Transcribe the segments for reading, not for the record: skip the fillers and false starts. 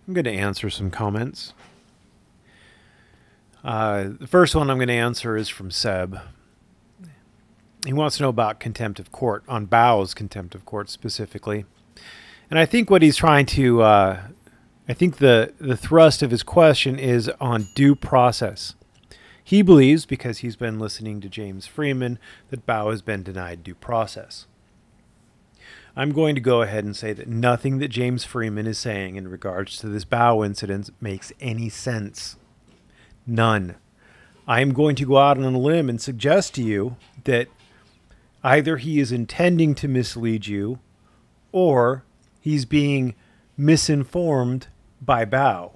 I'm going to answer some comments. The first one I'm going to answer is from Seb. He wants to know about contempt of court, on Bao's contempt of court specifically. And I think what he's trying to, I think the thrust of his question is on due process. He believes, because he's been listening to James Freeman, that Bao has been denied due process. I'm going to go ahead and say that nothing that James Freeman is saying in regards to this Bao incident makes any sense. None. I am going to go out on a limb and suggest to you that either he is intending to mislead you or he's being misinformed by Bao.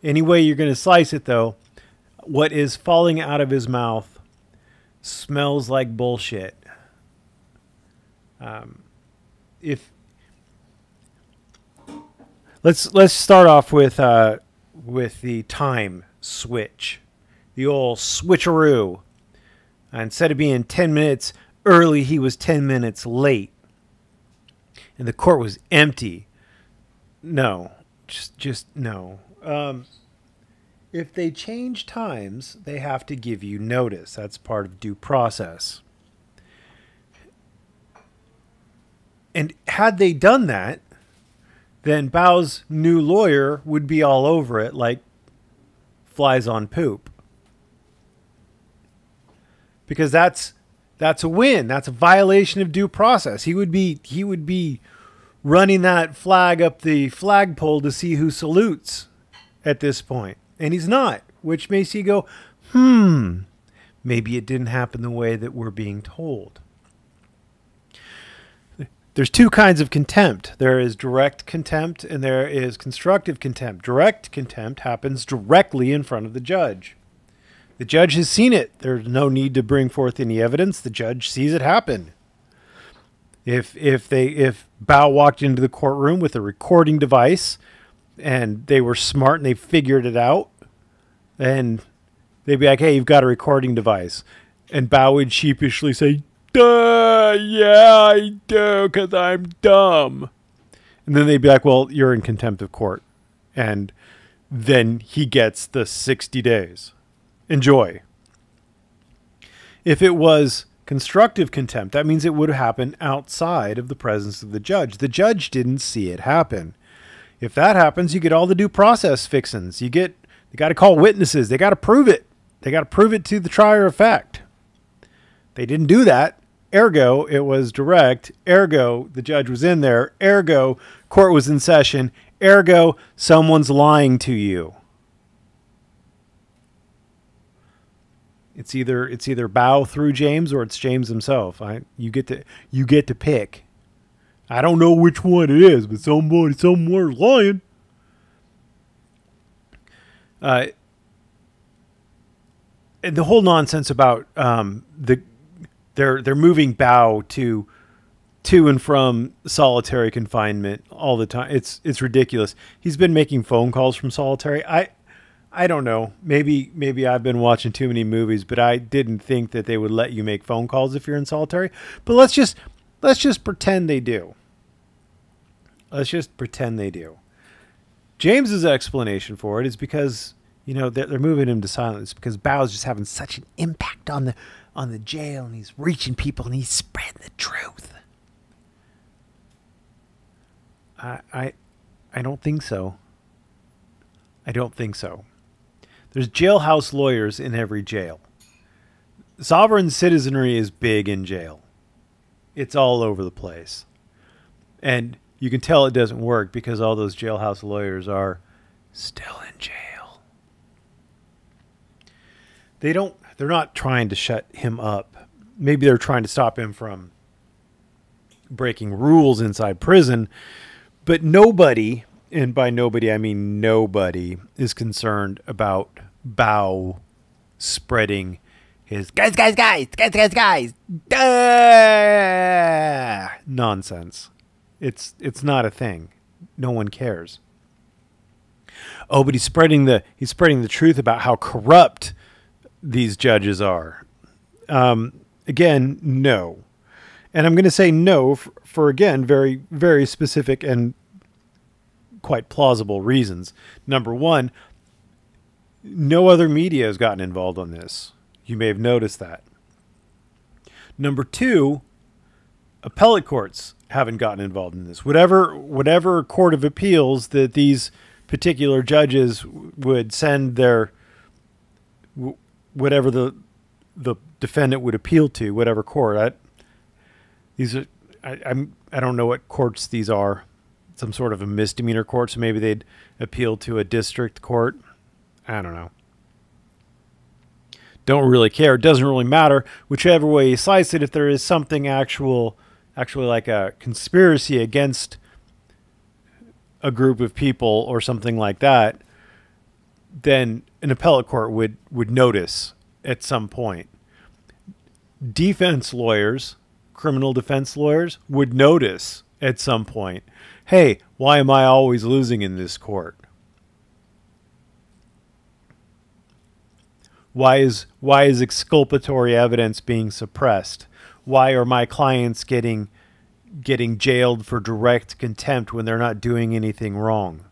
Any way you're going to slice it, though, what is falling out of his mouth smells like bullshit. Let's start off with the time switch, the old switcheroo. Instead of being 10 minutes early, he was 10 minutes late, and the court was empty. No, just no. If they change times, they have to give you notice. That's part of due process. And had they done that, then Bao's new lawyer would be all over it like flies on poop. Because that's a win. That's a violation of due process. He would be running that flag up the flagpole to see who salutes at this point. And he's not, which makes you go, maybe it didn't happen the way that we're being told. There's two kinds of contempt. There is direct contempt and there is constructive contempt. Direct contempt happens directly in front of the judge. The judge has seen it. There's no need to bring forth any evidence. The judge sees it happen. If Bao walked into the courtroom with a recording device and they were smart and they figured it out, then they'd be like, hey, you've got a recording device. And Bao would sheepishly say, duh, yeah, I do, because I'm dumb. And then they'd be like, well, you're in contempt of court. And then he gets the 60 days. Enjoy. If it was constructive contempt, that means it would happen outside of the presence of the judge. The judge didn't see it happen. If that happens, you get all the due process fixins. They got to call witnesses. They got to prove it. They got to prove it to the trier of fact. They didn't do that. Ergo, it was direct. Ergo, the judge was in there. Ergo, court was in session. Ergo, someone's lying to you. It's either Bao through James or it's James himself. You get to pick. I don't know which one it is, but somewhere's lying. And the whole nonsense about they're moving Bao to and from solitary confinement all the time. It's ridiculous. He's been making phone calls from solitary. I don't know. Maybe I've been watching too many movies, but I didn't think that they would let you make phone calls if you're in solitary. But let's just pretend they do. Let's just pretend they do. James's explanation for it is because, they're moving him to silence because Bao's just having such an impact on the jail, and he's reaching people and he's spreading the truth. I don't think so. I don't think so. There's jailhouse lawyers in every jail. Sovereign citizenry is big in jail. It's all over the place. And you can tell it doesn't work because all those jailhouse lawyers are still in jail. They're not trying to shut him up. Maybe they're trying to stop him from breaking rules inside prison, but nobody, and by nobody I mean nobody, is concerned about Bao spreading his guys nonsense. It's not a thing. No one cares. Oh, but he's spreading the truth about how corrupt these judges are. Again, no. And I'm going to say no for again, very, very specific and quite plausible reasons. Number one, no other media has gotten involved on this. You may have noticed that. Number two, appellate courts haven't gotten involved in this. Whatever court of appeals that these particular judges would send their whatever the defendant would appeal to, whatever court. I don't know what courts these are. Some sort of a misdemeanor court, so maybe they'd appeal to a district court. I don't know. Don't really care. It doesn't really matter. Whichever way you slice it, if there is something actually like a conspiracy against a group of people or something like that, then an appellate court would notice at some point. Defense lawyers, criminal defense lawyers, would notice at some point, hey, why am I always losing in this court? Why is exculpatory evidence being suppressed? Why are my clients getting jailed for direct contempt when they're not doing anything wrong?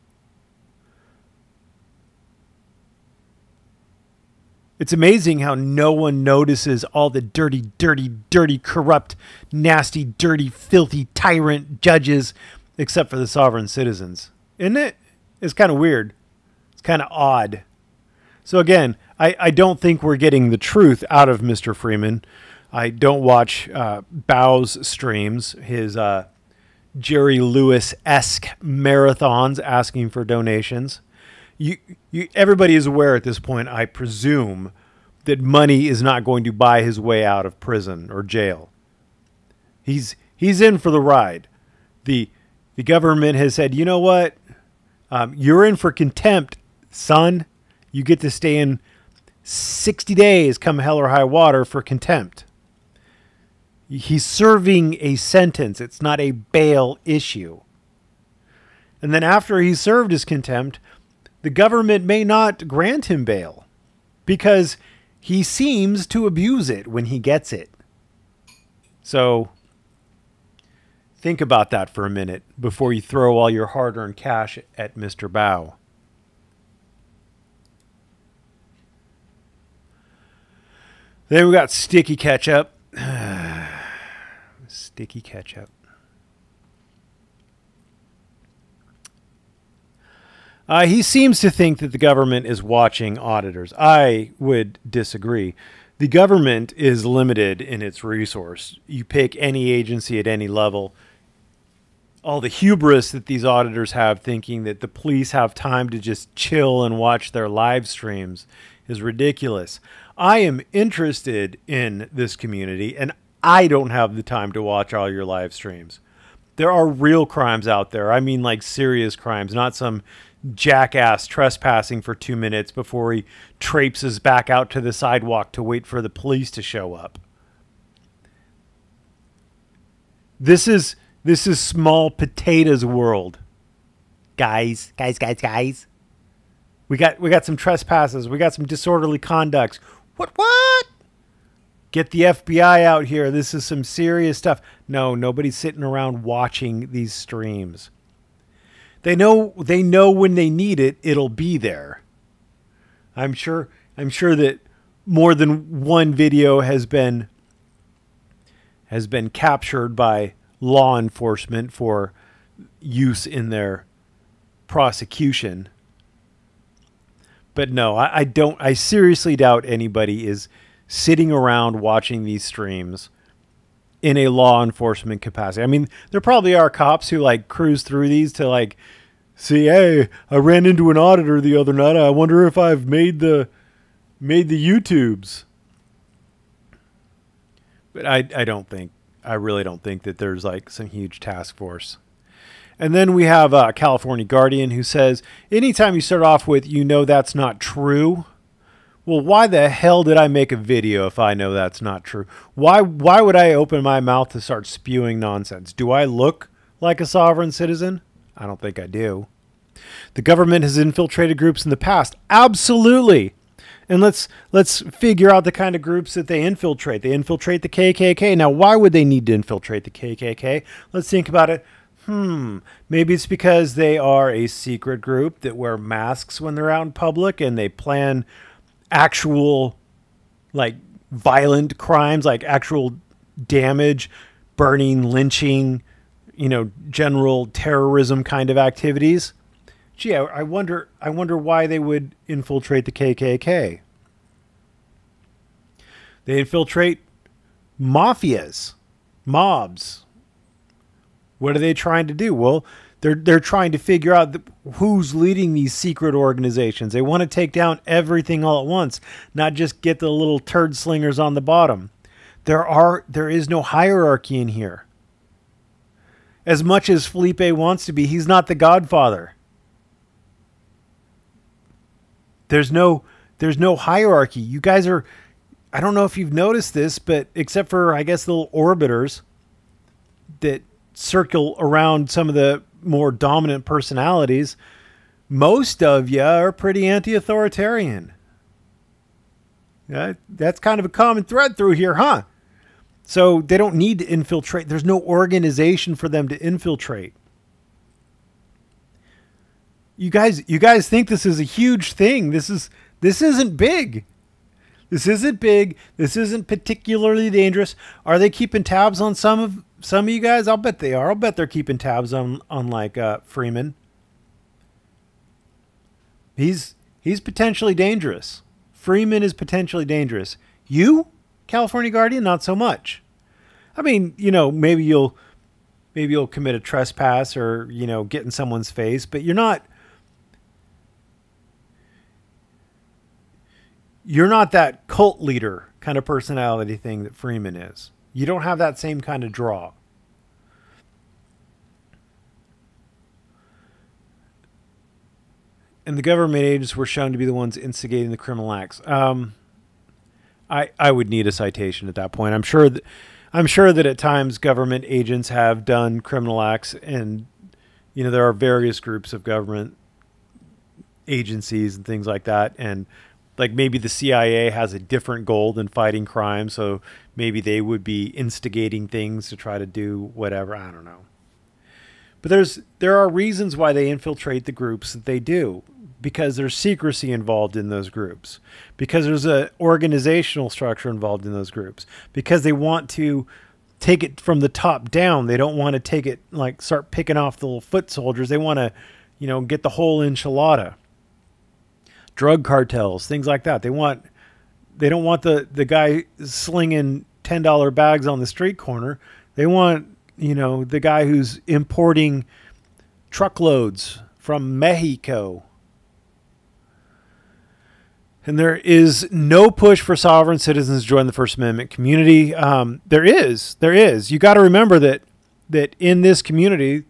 It's amazing how no one notices all the dirty, dirty, dirty, corrupt, nasty, dirty, filthy, tyrant judges, except for the sovereign citizens. Isn't it? It's kind of weird. It's kind of odd. So again, I don't think we're getting the truth out of Mr. Freeman. I don't watch Bow's streams, his Jerry Lewis-esque marathons asking for donations. Everybody is aware at this point, I presume, that money is not going to buy his way out of prison or jail. He's in for the ride. The government has said, you know what? You're in for contempt, son. You get to stay in 60 days, come hell or high water, for contempt. He's serving a sentence. It's not a bail issue. And then after he's served his contempt, the government may not grant him bail because he seems to abuse it when he gets it. So think about that for a minute before you throw all your hard-earned cash at Mr. Bow. Then we got Sticky Ketchup. Sticky Ketchup. He seems to think that the government is watching auditors. I would disagree. The government is limited in its resource. You pick any agency at any level. All the hubris that these auditors have, thinking that the police have time to just chill and watch their live streams, is ridiculous. I am interested in this community, and I don't have the time to watch all your live streams. There are real crimes out there. I mean, like serious crimes, not some jackass trespassing for 2 minutes before he traipses back out to the sidewalk to wait for the police to show up. This is small potatoes world. Guys. We got some trespasses. We got some disorderly conducts. What? Get the FBI out here. This is some serious stuff. No, nobody's sitting around watching these streams. They know when they need it, it'll be there. I'm sure that more than one video has been captured by law enforcement for use in their prosecution. But no, I seriously doubt anybody is sitting around watching these streams in a law enforcement capacity. I mean, there probably are cops who like cruise through these to like see, hey, I ran into an auditor the other night. I wonder if I've made the YouTubes. But I really don't think that there's like some huge task force. And then we have California Guardian, who says, anytime you start off with, you know that's not true. Well, why the hell did I make a video if I know that's not true? Why would I open my mouth to start spewing nonsense? Do I look like a sovereign citizen? I don't think I do. The government has infiltrated groups in the past. Absolutely. And let's figure out the kind of groups that they infiltrate. They infiltrate the KKK. Now, why would they need to infiltrate the KKK? Let's think about it Maybe it's because they are a secret group that wear masks when they're out in public and they plan actual, like, violent crimes, like actual damage, burning, lynching, general terrorism kind of activities. Gee, I wonder why they would infiltrate the KKK. They infiltrate mafias, mobs. What are they trying to do? Well, they're trying to figure out who's leading these secret organizations. They want to take down everything all at once, not just get the little turd slingers on the bottom. There is no hierarchy in here. As much as Felipe wants to be, he's not the Godfather. There's no hierarchy. You guys are, I don't know if you've noticed this, but except for, I guess, the little orbiters that circle around some of the more dominant personalities, most of you are pretty anti-authoritarian. That's kind of a common thread through here, huh? So they don't need to infiltrate. There's no organization for them to infiltrate. You guys think this is a huge thing. This isn't big. This isn't big. This isn't particularly dangerous. Are they keeping tabs on some of you guys? I'll bet they are. I'll bet they're keeping tabs on like Freeman. He's potentially dangerous. Freeman is potentially dangerous. You, California Guardian, not so much. I mean, maybe you'll commit a trespass or, get in someone's face, but you're not that cult leader kind of personality thing that Freeman is. You don't have that same kind of draw. And the government agents were shown to be the ones instigating the criminal acts. I would need a citation at that point. I'm sure that at times government agents have done criminal acts, and there are various groups of government agencies and things like that, and like maybe the CIA has a different goal than fighting crime, so maybe they would be instigating things to try to do whatever. I don't know. But there are reasons why they infiltrate the groups that they do, because there's secrecy involved in those groups, because there's an organizational structure involved in those groups, because they want to take it from the top down. They don't want to take it, like, start picking off the little foot soldiers. They want to, get the whole enchilada. Drug cartels, things like that. They don't want the guy slinging $10 bags on the street corner. They want, the guy who's importing truckloads from Mexico. And there is no push for sovereign citizens to join the First Amendment community. There is. You got to remember that in this community,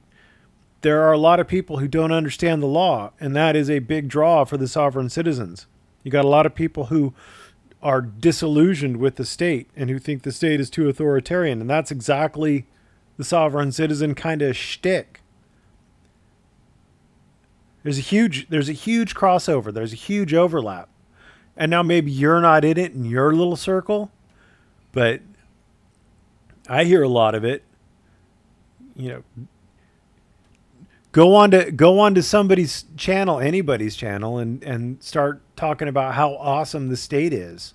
there are a lot of people who don't understand the law, and that is a big draw for the sovereign citizens. You got a lot of people who are disillusioned with the state and who think the state is too authoritarian, and that's exactly the sovereign citizen kind of shtick. There's a huge crossover. There's a huge overlap. And now maybe you're not in it in your little circle, but I hear a lot of it. Go on to somebody's channel, anybody's channel, and start talking about how awesome the state is.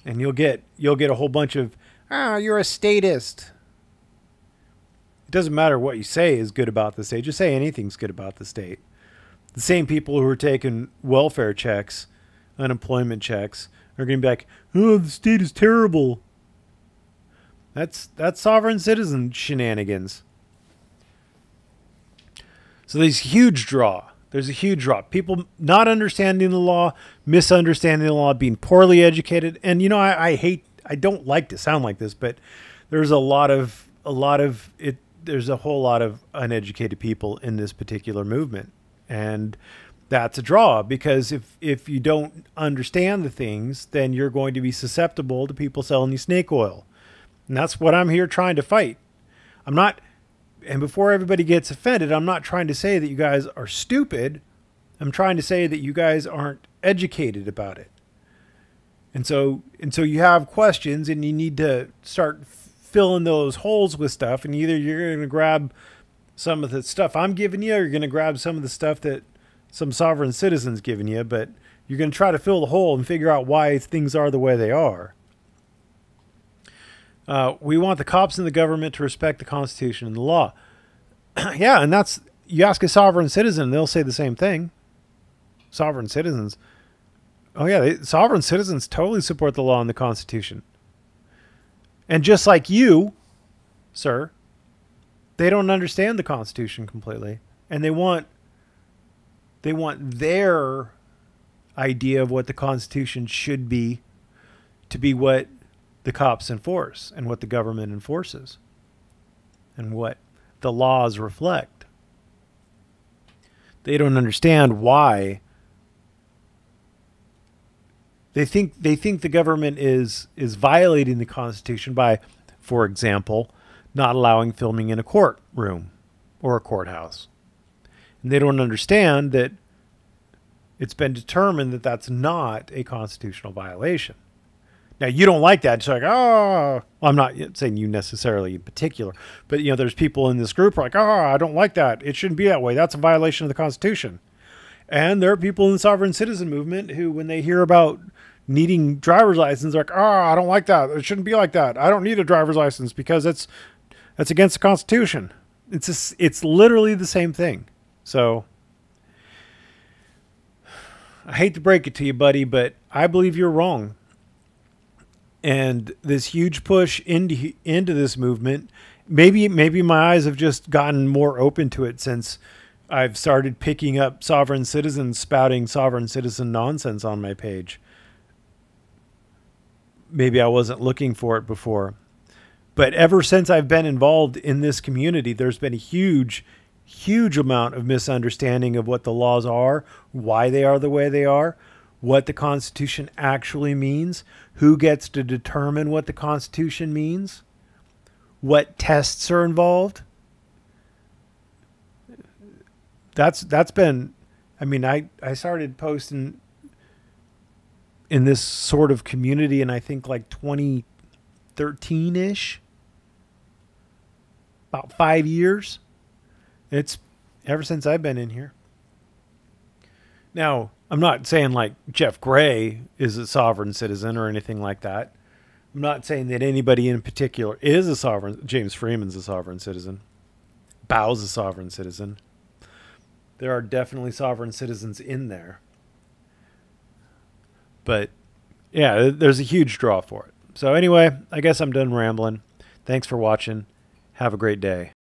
And you'll get a whole bunch of, you're a statist. It doesn't matter what you say is good about the state. Just say anything's good about the state. The same people who are taking welfare checks, unemployment checks, are going to be like, oh, the state is terrible. That's sovereign citizen shenanigans. So there's a huge draw. There's a huge draw. People not understanding the law, misunderstanding the law, being poorly educated. And, I don't like to sound like this, but there's a whole lot of uneducated people in this particular movement. And that's a draw, because if you don't understand the things, then you're going to be susceptible to people selling you snake oil. And that's what I'm here trying to fight. And before everybody gets offended, I'm not trying to say that you guys are stupid. I'm trying to say that you guys aren't educated about it. And so you have questions, and you need to start fill in those holes with stuff, and either you're going to grab some of the stuff I'm giving you, or you're going to grab some of the stuff that some sovereign citizen's giving you, but you're going to try to fill the hole and figure out why things are the way they are. We want the cops and the government to respect the Constitution and the law. Yeah, and that's, you ask a sovereign citizen, they'll say the same thing. Sovereign citizens. Oh yeah, sovereign citizens totally support the law and the Constitution. And just like you, sir, they don't understand the Constitution completely. And they want their idea of what the Constitution should be to be what the cops enforce and what the government enforces and what the laws reflect. They don't understand why they think the government is violating the Constitution by, for example, not allowing filming in a courtroom or a courthouse. And they don't understand that it's been determined that that's not a constitutional violation. Now, you don't like that. It's like, oh, well, I'm not saying you necessarily in particular, but, you know, there's people in this group who are like, oh, I don't like that. It shouldn't be that way. That's a violation of the Constitution. And there are people in the sovereign citizen movement who, when they hear about needing driver's license, are like, oh, I don't like that. It shouldn't be like that. I don't need a driver's license because that's against the Constitution. It's literally the same thing. So I hate to break it to you, buddy, but I believe you're wrong. And this huge push into this movement, maybe my eyes have just gotten more open to it since I've started picking up sovereign citizens spouting sovereign citizen nonsense on my page. Maybe I wasn't looking for it before. But ever since I've been involved in this community, there's been a huge amount of misunderstanding of what the laws are, why they are the way they are, what the Constitution actually means, who gets to determine what the Constitution means, what tests are involved. That's been, I mean, I started posting in this sort of community in, I think, like 2013-ish, about 5 years. It's ever since I've been in here. Now, I'm not saying like Jeff Gray is a sovereign citizen or anything like that. I'm not saying that anybody in particular is a sovereign. James Freeman's a sovereign citizen. Bow's a sovereign citizen. There are definitely sovereign citizens in there. But yeah, there's a huge draw for it. So anyway, I guess I'm done rambling. Thanks for watching. Have a great day.